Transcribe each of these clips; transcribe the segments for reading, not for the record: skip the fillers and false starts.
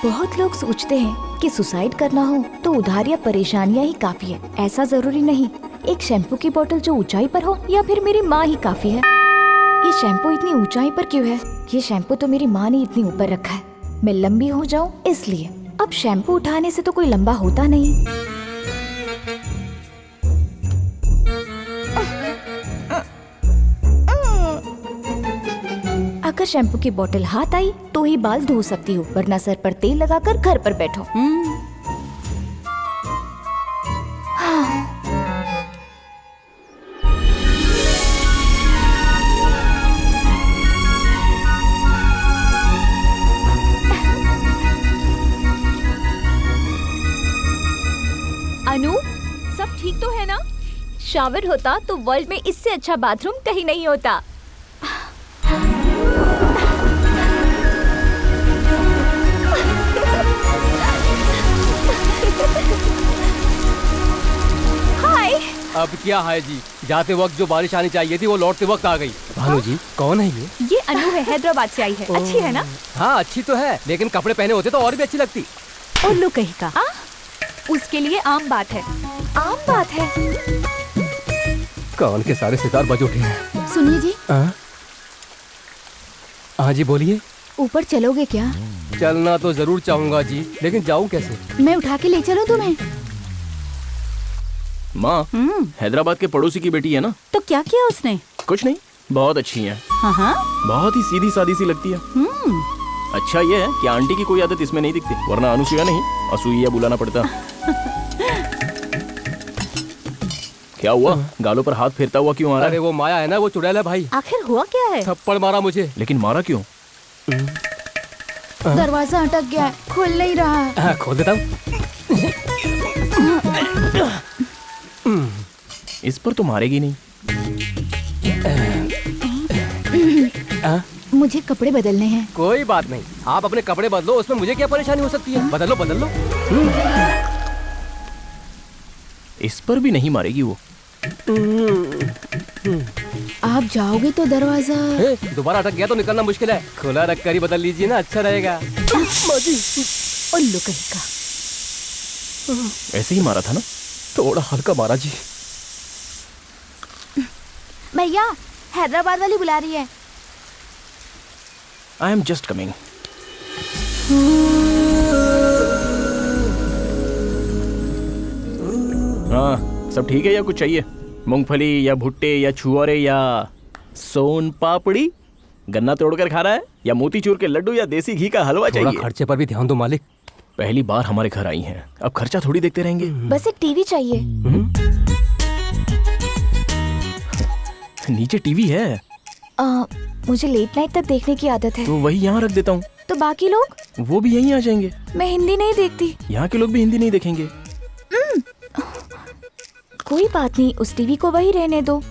बहुत लोग सोचते हैं कि सुसाइड करना हो तो उधार या परेशानियां ही काफी है। ऐसा जरूरी नहीं। एक शैम्पू की बोतल जो ऊंचाई पर हो या फिर मेरी माँ ही काफी है। ये शैम्पू इतनी ऊंचाई पर क्यों है? ये शैम्पू तो मेरी माँ ने इतनी ऊपर रखा है। मैं लंबी हो जाऊं इसलिए। अब शैम्पू उठाने से तो कोई लंबा होता नहीं। अगर शैम्पू की बोतल हाथ आई तो ही बाल धो सकती हूँ, वरना सर पर तेल लगाकर घर पर बैठो। अनु, सब ठीक तो है ना? शावर होता तो वर्ल्ड में इससे अच्छा बाथरूम कहीं नहीं होता। हाय। अब क्या है जी, जाते वक्त जो बारिश आनी चाहिए थी वो लौटते वक्त आ गई। भानु जी, कौन है ये? ये अनु है, हैदराबाद से आई है। अच्छी है ना? हाँ अच्छी तो है, लेकिन कपड़े पहने होते तो और भी अच्छी लगती। उल्लू कहीं का। उसके लिए आम बात है। आम बात है। कान के सारे सितार बज उठे हैं। सुनिए जी। हाँ जी बोलिए। ऊपर चलोगे क्या? चलना तो जरूर चाहूंगा जी, लेकिन जाऊं कैसे? मैं उठा के ले चलूं तुम्हें? माँ, हैदराबाद के पड़ोसी की बेटी है ना? तो क्या किया उसने? कुछ नहीं, बहुत अच्छी है। हाँ, बहुत ही सीधी सादी सी लगती है। अच्छा ये है कि आंटी की कोई आदत इसमें नहीं दिखती, वरना अनुसुईया नहीं असूइया बुलाना पड़ता। क्या हुआ? गालों पर हाथ फेरता हुआ क्यों आ रहा है? अरे वो माया है ना, वो चुड़ैल है भाई। आखिर हुआ क्या है? थप्पड़ मारा मुझे। लेकिन मारा क्यों? दरवाजा अटक गया है, खुल नहीं रहा है। खोल देता हूँ। इस पर तो मारेगी नहीं। मुझे कपड़े बदलने हैं। कोई बात नहीं, आप अपने कपड़े बदलो, उसमें मुझे क्या परेशानी हो सकती है? बदल लो बदल लो। इस पर भी नहीं मारेगी वो। आप जाओगे तो दरवाजा दोबारा अटक गया तो निकलना मुश्किल है। खुला रख कर ही बदल लीजिए ना, अच्छा रहेगा। उल्लू कहीं का। ऐसे ही मारा था ना? थोड़ा हल्का मारा जी। भैया, हैदराबाद वाली बुला रही है। I am just coming. हाँ, सब ठीक है या कुछ चाहिए? मूंगफली या भुट्टे या छुआरे या सोन पापड़ी? गन्ना तोड़कर खा रहा है या मोतीचूर के लड्डू या देसी घी का हलवा चाहिए? खर्चे पर भी ध्यान दो मालिक। पहली बार हमारे घर आई हैं, अब खर्चा थोड़ी देखते रहेंगे। बस एक टीवी चाहिए। नीचे टीवी है। मुझे लेट नाइट तक देखने की आदत है। तो वही यहाँ रख देता हूँ। तो बाकी लोग? वो भी यहीं आ जाएंगे। मैं हिंदी नहीं देखती। यहाँ के लोग भी हिंदी नहीं देखेंगे। कोई बात नहीं, उस टीवी को वही रहने दो।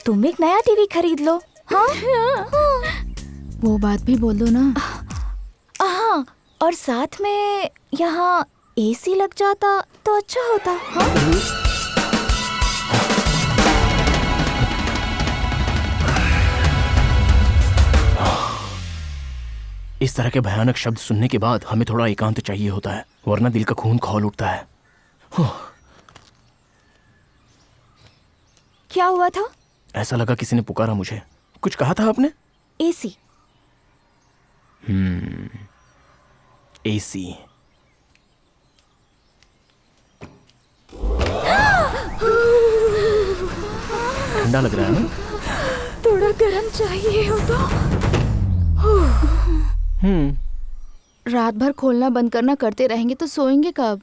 तुम एक नया टीवी खरीद लो। हाँ? वो बात भी बोल दो ना। हाँ, और साथ में यहाँ एसी लग जाता तो अच्छा होता। हाँ? इस तरह के भयानक शब्द सुनने के बाद हमें थोड़ा एकांत चाहिए होता है, वरना दिल का खून खौल उठता है। क्या हुआ था? ऐसा लगा किसी ने पुकारा मुझे। कुछ कहा था आपने? एसी। एसी। ठंडा लग रहा है ना? थोड़ा गर्म चाहिए होता। रात भर खोलना बंद करना करते रहेंगे तो सोएंगे कब?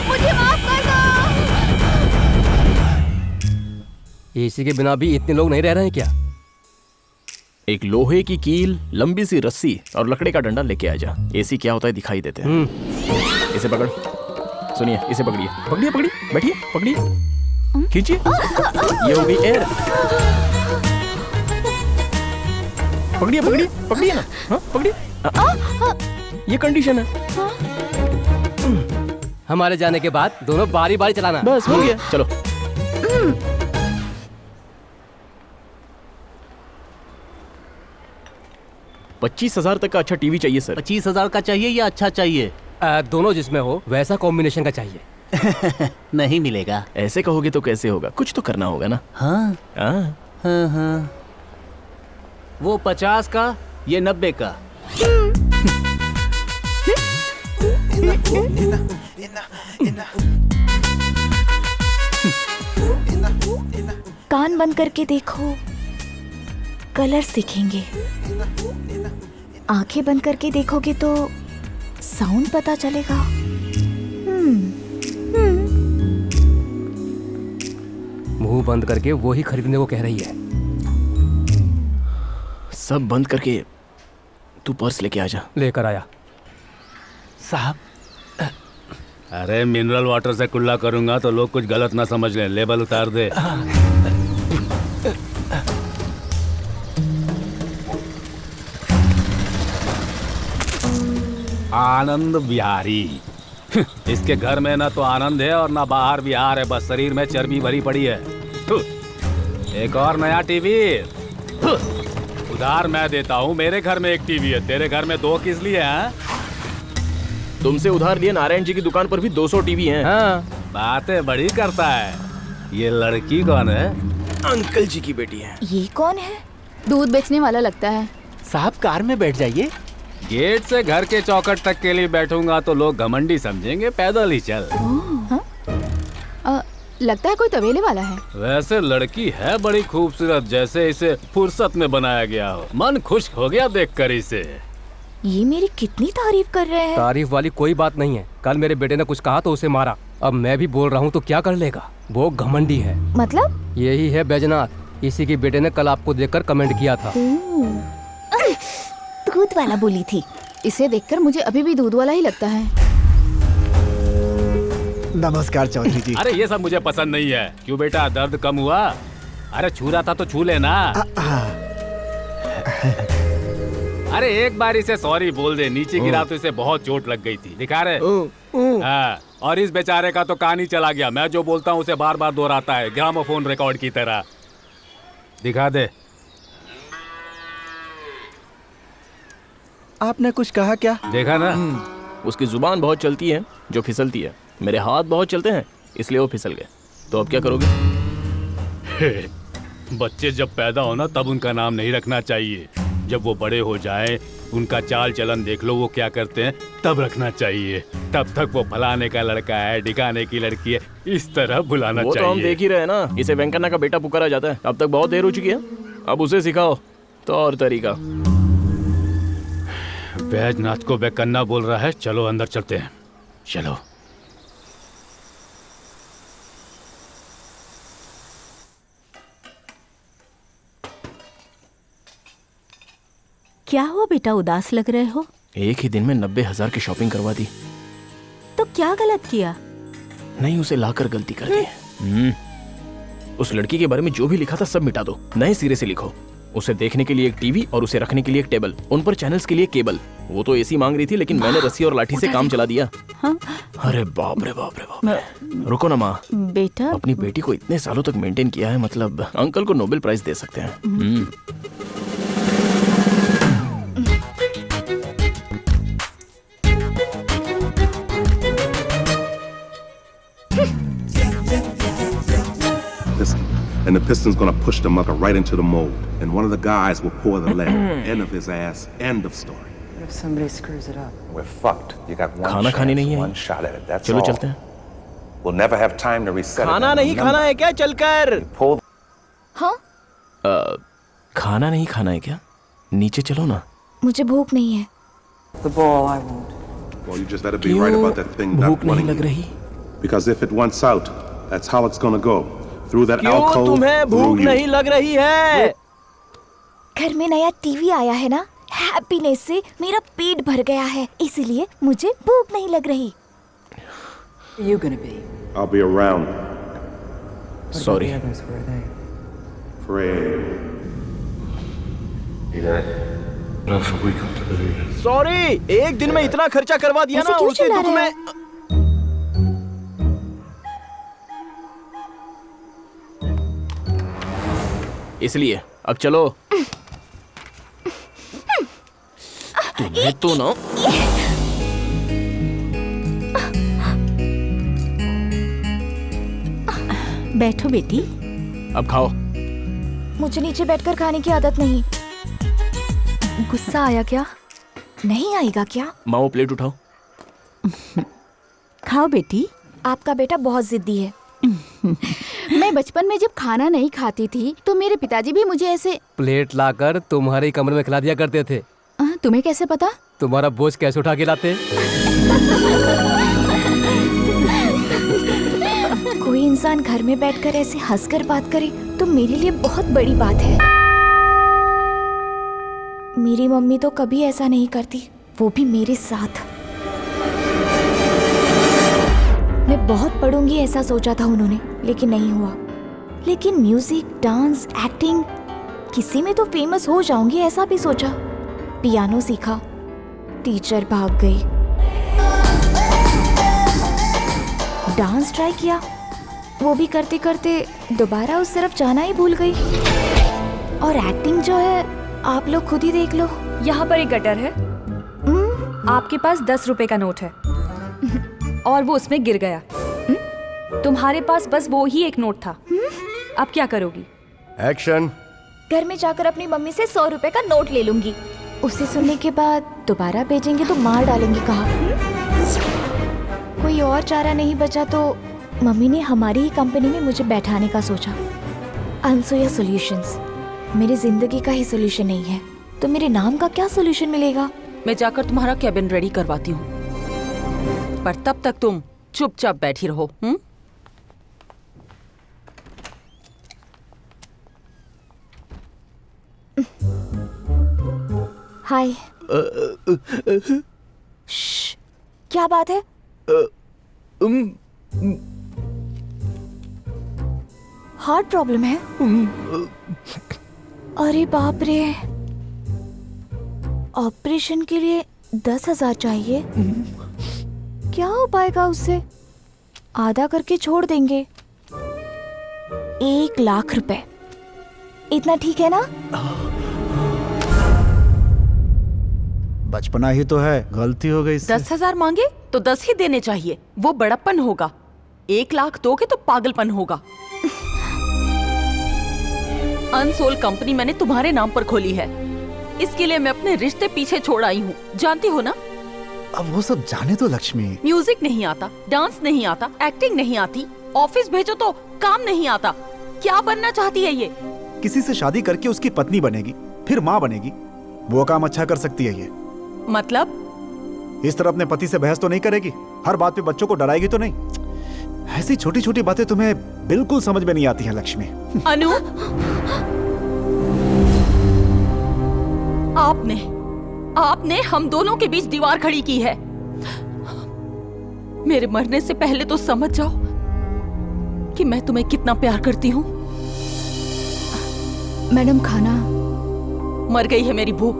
मुझे माफ कर दो। एसी के बिना भी इतने लोग नहीं रह रहे हैं क्या? एक लोहे की कील, लंबी सी रस्सी और लकड़ी का डंडा लेके आ जा। एसी क्या होता है दिखाई देते हैं। इसे पकड़। सुनिए, इसे पकड़िए। पकड़िए पकड़िए, बैठिए, पकड़िए, खींचिए। ये हो गई एयर। पकड़िए पकड़िए पकड़िए ना। हाँ पकड़िए। ये कंडीशन है। हमारे जाने के बाद दोनों बारी बारी चलाना। बस हो गया, चलो। 25,000 तक का अच्छा टीवी चाहिए सर। 25,000 का चाहिए या अच्छा चाहिए? दोनों जिसमें हो वैसा कॉम्बिनेशन का चाहिए। नहीं मिलेगा। ऐसे कहोगे तो कैसे होगा, कुछ तो करना होगा ना। हाँ हाँ हाँ। वो 50 का, ये 90 का। कान बंद करके देखो, कलर सीखेंगे। आंखें बंद करके देखोगे तो साउंड पता चलेगा। मुंह बंद करके वो ही खरीदने को कह रही है। सब बंद करके तू पर्स लेके आ जा। लेकर आया। साहब, अरे मिनरल वाटर से कुल्ला करूंगा तो लोग कुछ गलत ना समझ लें। लेबल उतार दे। आनंद बिहारी। इसके घर में ना तो आनंद है और ना बाहर बिहार है, बस शरीर में चर्बी भरी पड़ी है। एक और नया टीवी उधार मैं देता हूँ। मेरे घर में एक टीवी है, तेरे घर में 2 किस लिए हैं? तुमसे उधार लिए नारायण जी की दुकान पर भी 200 टीवी हैं। हाँ, बातें बड़ी करता है। ये लड़की कौन है? अंकल जी की बेटी है। ये कौन है? दूध बेचने वाला लगता है। साहब कार में बैठ जाइए। गेट से घर के चौखट तक के लिए बैठूंगा तो लोग घमंडी समझेंगे, पैदल ही चल। लगता है कोई तबेले वाला है। वैसे लड़की है बड़ी खूबसूरत, जैसे इसे फुर्सत में बनाया गया हो। मन खुश हो गया देखकर इसे। ये मेरी कितनी तारीफ कर रहे हैं। तारीफ वाली कोई बात नहीं है। कल मेरे बेटे ने कुछ कहा तो उसे मारा। अब मैं भी बोल रहा हूँ तो क्या कर लेगा। वो घमंडी है। मतलब? यही है बैजनाथ। इसी के बेटे ने कल आपको देखकर कमेंट किया था। दूध वाला बोली थी। इसे देखकर मुझे अभी भी दूध वाला ही लगता है। नमस्कार चौधरी जी। अरे ये सब मुझे पसंद नहीं है। क्यों बेटा, दर्द कम हुआ? अरे छू रहा था तो छू लेना। अरे एक बार इसे सॉरी बोल दे। नीचे गिरा तो इसे बहुत चोट लग गई थी। दिखा रहे? हाँ, और इस बेचारे का तो कान ही चला गया। मैं जो बोलता हूँ उसे बार बार दोहराता है, ग्रामोफोन रिकॉर्ड की तरह। दिखा दे। आपने कुछ कहा क्या? देखा ना? उसकी जुबान बहुत चलती है जो फिसलती है। मेरे हाथ बहुत चलते हैं इसलिए वो फिसल गए। तो अब क्या करोगे? बच्चे जब पैदा हो ना तब उनका नाम नहीं रखना चाहिए। जब वो बड़े हो जाएं, उनका चाल चलन देख लो वो क्या करते हैं, तब रखना चाहिए। तब तक वो फलाने का लड़का है, ढिकाने की लड़की है, इस तरह बुलाना वो चाहिए। तो हम देख ही रहे हैं ना। इसे वेंकन्ना का बेटा पुकारा जाता है। अब तक बहुत देर हो चुकी है। अब उसे सिखाओ तो और तरीका। बैजनाथ को वेंकन्ना बोल रहा है। चलो अंदर चलते हैं। चलो। क्या हुआ बेटा, उदास लग रहे हो? एक ही दिन में 90,000 की शॉपिंग करवा दी। तो क्या गलत किया? नहीं, उसे लाकर गलती कर दी। उस लड़की के बारे में जो भी लिखा था सब मिटा दो। नए सिरे से लिखो। उसे देखने के लिए एक टीवी और उसे रखने के लिए एक टेबल, उन पर चैनल्स के लिए केबल। वो तो एसी मांग रही थी लेकिन मैंने रस्सी और लाठी से काम चला दिया। हाँ? अरे बाप रे बाप रे बाप। रुको ना माँ, बेटा, अपनी बेटी को इतने सालों तक मेंटेन किया है, मतलब अंकल को नोबेल प्राइज दे सकते हैं। And the piston's gonna push the mucker right into the mold. And one of the guys will pour the lead. End of his ass. End of story. What if somebody screws it up? We're fucked. You got one खाना खाने नहीं chance, है। one shot at it. That's चलो all. चलते हैं। We'll never have time to reset it. खाना नहीं खाना है क्या? चलकर। Pull. हाँ? खाना नहीं खाना है क्या? नीचे चलो ना। मुझे भूख नहीं है। The ball, I won't. Well, you just better be right about that thing भूख not नहीं wanting लग you. रही? Because if it wants out, that's how it's gonna go. Through that क्यों alcove, तुम्हें भूख through you. नहीं लग रही है? घर में नया टीवी आया है ना, हैप्पीनेस से मेरा पेट भर गया है, इसलिए मुझे भूख नहीं लग रही। Where are you gonna be? I'll be around. What about Sorry. the others? Where are they? Fred. Sorry, एक दिन में इतना खर्चा करवा दिया ऐसे ना, क्यों उसी चिल्ला दुख रहे में। इसलिए अब चलो। है तो ना। बैठो बेटी। अब खाओ। मुझे नीचे बैठकर खाने की आदत नहीं। गुस्सा आया क्या? नहीं आएगा क्या? माओ प्लेट उठाओ। खाओ बेटी। आपका बेटा बहुत जिद्दी है। मैं बचपन में जब खाना नहीं खाती थी तो मेरे पिताजी भी मुझे ऐसे। प्लेट लाकर तुम्हारे कमरे में खिला दिया करते थे। तुम्हें कैसे पता? तुम्हारा बोझ कैसे उठा के लाते? कोई इंसान घर में बैठकर ऐसे हंसकर बात करे तो मेरे लिए बहुत बड़ी बात है। मेरी मम्मी तो कभी ऐसा नहीं करती, वो भी मेरे साथ। मैं बहुत पढ़ूंगी ऐसा सोचा था उन्होंने, लेकिन नहीं हुआ। लेकिन म्यूजिक, डांस, एक्टिंग, किसी में तो फेमस हो जाऊंगी ऐसा भी सोचा। पियानो सीखा, टीचर भाग गई। डांस ट्राई किया, वो भी करते करते दोबारा उस तरफ जाना ही भूल गई। और एक्टिंग जो है आप लोग खुद ही देख लो। यहाँ पर एक गटर है। आपके पास 10 रुपए का नोट है और वो उसमें गिर गया। तुम्हारे पास बस वो ही एक नोट था। अब क्या करोगी? एक्शन। घर में जाकर अपनी मम्मी से 100 रुपए का नोट ले लूंगी। उसे सुनने के बाद दोबारा भेजेंगे तो मार डालेंगे कहा। कोई और चारा नहीं बचा तो मम्मी ने हमारी ही कंपनी में मुझे बैठाने का सोचा। अनसुया सॉल्यूशंस मेरी जिंदगी का ही सॉल्यूशन नहीं है तो मेरे नाम का क्या सॉल्यूशन मिलेगा? मैं जाकर तुम्हारा कैबिन रेडी करवाती हूँ, पर तब तक तुम चुपचाप बैठी रहो। हाय। श्श, क्या बात है? हार्ट प्रॉब्लम है? अरे बाप रे, ऑपरेशन के लिए 10,000 चाहिए। क्या हो पाएगा उससे? आधा करके छोड़ देंगे। 1 लाख रुपए, इतना ठीक है ना? बचपना ही तो है, गलती हो गई। 10,000 मांगे तो 10 ही देने चाहिए, वो बड़प्पन होगा। 1 लाख दोगे तो पागलपन होगा। अनसोल कंपनी मैंने तुम्हारे नाम पर खोली है, इसके लिए मैं अपने रिश्ते पीछे छोड़ आई हूँ, जानती हो ना? अब वो सब जाने तो लक्ष्मी। म्यूजिक नहीं आता, डांस नहीं आता, एक्टिंग नहीं आती, ऑफिस भेजो तो काम नहीं आता। क्या बनना चाहती है ये? किसी से शादी करके उसकी पत्नी बनेगी, फिर माँ बनेगी, वो काम अच्छा कर सकती है ये। मतलब? इस तरह अपने पति से बहस तो नहीं करेगी, हर बात पे बच्चों को डराएगी तो नहीं। ऐसी छोटी छोटी बातें तुम्हें बिल्कुल समझ में नहीं आती हैं लक्ष्मी। अनु, आपने हम दोनों के बीच दीवार खड़ी की है। मेरे मरने से पहले तो समझ जाओ कि मैं तुम्हें कितना प्यार करती हूँ। मैडम खाना। मर गई है मेरी भूख।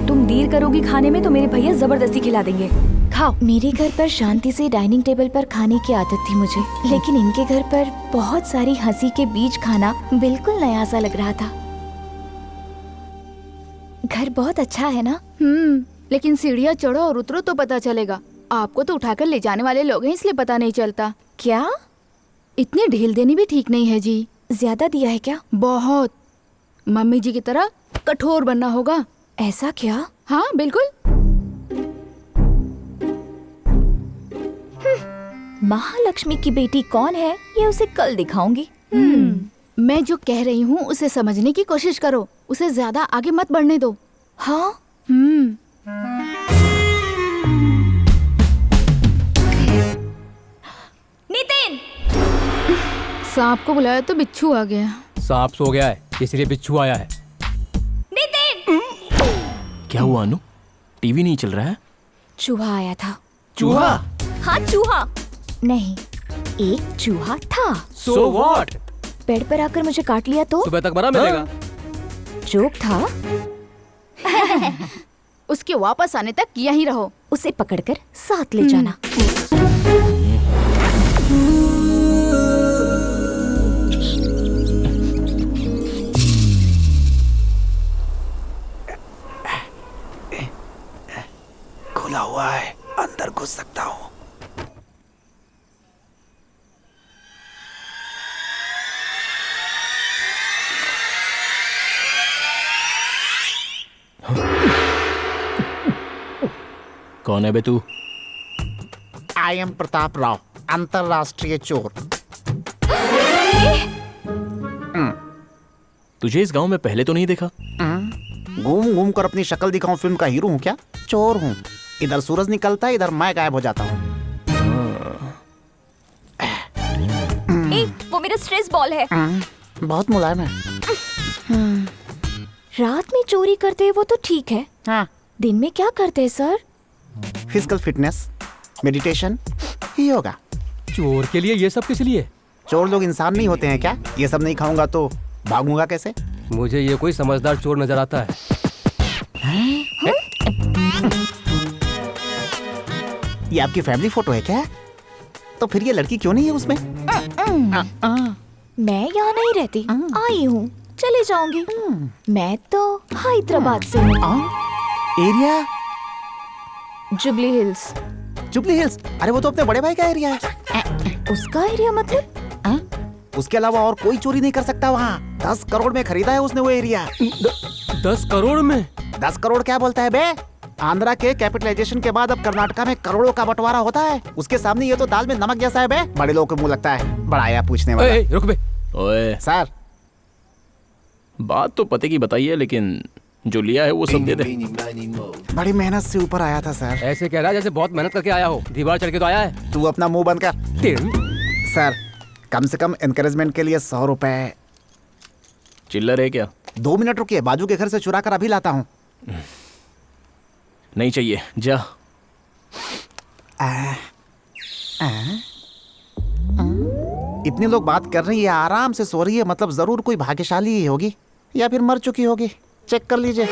तुम देर करोगी खाने में तो मेरे भैया जबरदस्ती खिला देंगे। खाओ। मेरे घर पर शांति से डाइनिंग टेबल पर खाने की आदत थी मुझे, लेकिन इनके घर पर बहुत सारी हंसी के बीच खाना बिल्कुल नया सा लग रहा था। घर बहुत अच्छा है ना? लेकिन सीढ़ियाँ चढ़ो और उतरो तो पता चलेगा। आपको तो उठाकर ले जाने वाले लोग हैं, इसलिए पता नहीं चलता। क्या? इतनी ढील देनी भी ठीक नहीं है जी। ज्यादा दिया है क्या? बहुत। मम्मी जी की तरह कठोर बनना होगा। ऐसा क्या? हाँ बिल्कुल। महालक्ष्मी की बेटी कौन है ये उसे कल दिखाऊंगी। मैं जो कह रही हूँ उसे समझने की कोशिश करो, उसे ज्यादा आगे मत बढ़ने दो। हाँ? नितिन! सांप को बुलाया तो बिच्छू आ गया। सांप सो गया है इसलिए बिच्छू आया है। नितिन! क्या हुआ अनु? टीवी नहीं चल रहा है? चूहा आया था। चूहा? हाँ चूहा। नहीं, एक चूहा था। So what? पेड़ पर आकर मुझे काट लिया तो? सुबह तक बना मिलेगा। जोक था। उसके वापस आने तक यहीं रहो। उसे पकड़कर साथ ले जाना। खुला हुआ है, अंदर घुस सकता हूँ। कौन है बे तू? आई एम प्रताप राव, अंतरराष्ट्रीय चोर। तुझे इस गांव में पहले तो नहीं देखा? घूम घूम कर अपनी शक्ल दिखाऊं फिल्म का हीरो हूँ क्या? चोर हूँ। इधर सूरज निकलता है, इधर मैं गायब हो जाता हूँ। वो मेरा स्ट्रेस बॉल है। बहुत मुलायम है। रात में चोरी करते हैं वो तो ठीक है, हाँ। दिन में क्या करते हैं sir? Physical fitness, meditation, yoga. चोर के लिए ये सब किस लिए? चोर लोग इंसान नहीं होते हैं क्या? ये सब नहीं खाऊंगा तो भागूंगा कैसे? मुझे ये कोई समझदार चोर नजर आता है। ये आपकी फैमिली फोटो है क्या? तो फिर ये लड़की क्यों नहीं है उसमें? मैं यहाँ नहीं रहती, आई हूँ, चले जाऊंगी। मैं तो हैदराबाद से हूँ। Area? Jubilee hills. Jubilee hills? अरे वो तो अपने बड़े भाई का एरिया है। उसका एरिया मतलब? उसके अलावा और कोई चोरी नहीं कर सकता वहाँ। 10 करोड़ में खरीदा है उसने वो एरिया। 10 करोड़ में? 10 करोड़ क्या बोलता है बे? आंध्रा के कैपिटलाइजेशन के बाद अब कर्नाटका में करोड़ों का बंटवारा होता है। उसके सामने ये तो दाल में नमक जैसा है बे। बड़े लोगों को मुंह लगता है, बड़ा आया पूछने वाला। रुक बे। ओए सर, बात तो पते की बताई है, लेकिन जो लिया है वो सब दे दे। बड़ी मेहनत से ऊपर आया था सर। ऐसे कह रहा है जैसे बहुत मेहनत करके आया हो, दीवार चढ़ के तो आया है। तू अपना मुंह बंद कर। सर, कम से कम एनकरेजमेंट के लिए 100 रुपए। चिल्लर है क्या? 2 मिनट रुकिए, बाजू के घर से चुरा कर अभी लाता हूँ। नहीं चाहिए, जा। इतने लोग बात कर रही है, आराम से सो रही है, मतलब जरूर कोई भाग्यशाली ही होगी या फिर मर चुकी होगी। चेक कर लीजिए।